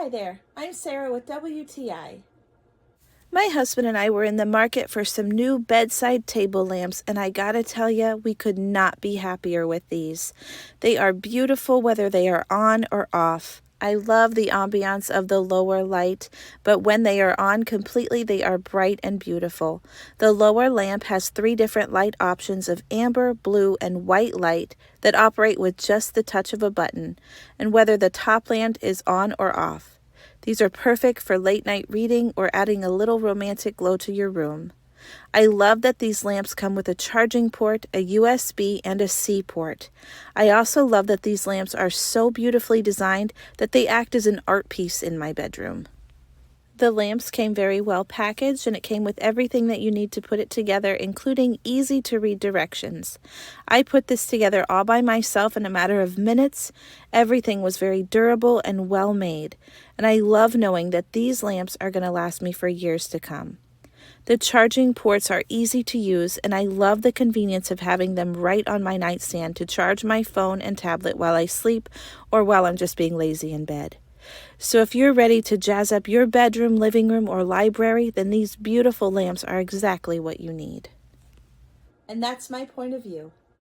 Hi there, I'm Sarah with WTI. My husband and I were in the market for some new bedside table lamps, and I gotta tell ya, we could not be happier with these. They are beautiful whether they are on or off. I love the ambiance of the lower light, but when they are on completely, they are bright and beautiful. The lower lamp has 3 different light options of amber, blue, and white light that operate with just the touch of a button, and whether the top lamp is on or off. These are perfect for late night reading or adding a little romantic glow to your room. I love that these lamps come with a charging port, a USB, and a C port. I also love that these lamps are so beautifully designed that they act as an art piece in my bedroom. The lamps came very well packaged, and it came with everything that you need to put it together, including easy-to-read directions. I put this together all by myself in a matter of minutes. Everything was very durable and well made, and I love knowing that these lamps are going to last me for years to come. The charging ports are easy to use, and I love the convenience of having them right on my nightstand to charge my phone and tablet while I sleep or while I'm just being lazy in bed. So if you're ready to jazz up your bedroom, living room, or library, then these beautiful lamps are exactly what you need. And that's my point of view.